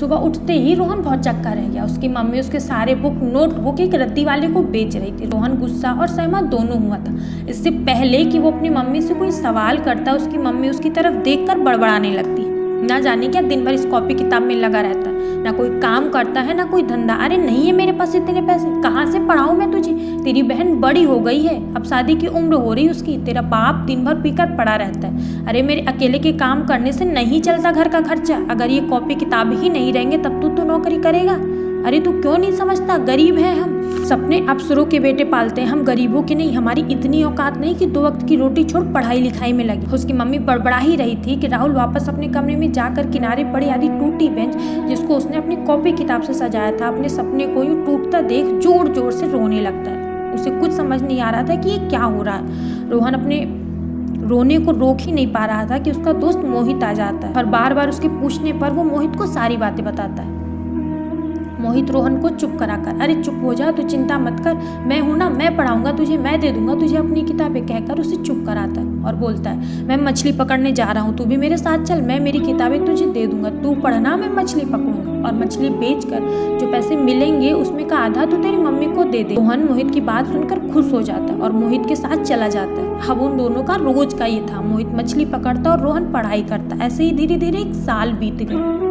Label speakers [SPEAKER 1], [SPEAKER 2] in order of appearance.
[SPEAKER 1] सुबह उठते ही रोहन बहुत चक्का रह गया। उसकी मम्मी उसके सारे बुक नोटबुक एक रद्दी वाले को बेच रही थी। रोहन गुस्सा और सहमत दोनों हुआ था। इससे पहले कि वो अपनी मम्मी से कोई सवाल करता, उसकी मम्मी उसकी तरफ देखकर बड़बड़ाने लगती। ना जाने क्या दिन भर इस कॉपी किताब में लगा रहता है, ना कोई काम करता है ना कोई धंधा। अरे नहीं है मेरे पास इतने पैसे, कहाँ से पढ़ाऊँ मैं तुझे? तेरी बहन बड़ी हो गई है, अब शादी की उम्र हो रही उसकी। तेरा बाप दिन भर पीकर पड़ा रहता है। अरे मेरे अकेले के काम करने से नहीं चलता घर का खर्चा। अगर ये कॉपी किताब ही नहीं रहेंगे तब तो नौकरी करेगा। अरे तू क्यों नहीं समझता, गरीब है हम, सपने अफसरों के बेटे पालते हैं, हम गरीबों के नहीं। हमारी इतनी औकात नहीं कि 2 वक्त की रोटी छोड़ पढ़ाई लिखाई में लगे। उसकी मम्मी बड़बड़ा ही रही थी कि राहुल वापस अपने कमरे में जाकर किनारे पड़ी आधी टूटी बेंच, जिसको उसने अपनी कॉपी किताब से सजाया था, अपने सपने को यूं टूटता देख जोर जोर से रोने लगता है। उसे कुछ समझ नहीं आ रहा था कि ये क्या हो रहा है। रोहन अपने रोने को रोक ही नहीं पा रहा था कि उसका दोस्त मोहित आ जाता है और बार बार उसके पूछने पर वो मोहित को सारी बातें बताता है। मोहित रोहन को चुप कराकर, अरे चुप हो जा, तू चिंता मत कर, मैं हूं ना, मैं पढ़ाऊंगा तुझे, मैं दे दूंगा तुझे अपनी किताबें, कहकर उसे चुप कराता है और बोलता है, मैं मछली पकड़ने जा रहा हूँ, तू भी मेरे साथ चल, मैं मेरी किताबें तुझे दे दूंगा, तू पढ़ना, मैं मछली पकड़ूंगा और मछली बेचकर जो पैसे मिलेंगे उसमें का आधा तू तेरी मम्मी को दे दे। रोहन मोहित की बात सुनकर खुश हो जाता है और मोहित के साथ चला जाता है। अब उन दोनों का रोज का ये था, मोहित मछली पकड़ता और रोहन पढ़ाई करता। ऐसे ही धीरे धीरे 1 साल बीत गया।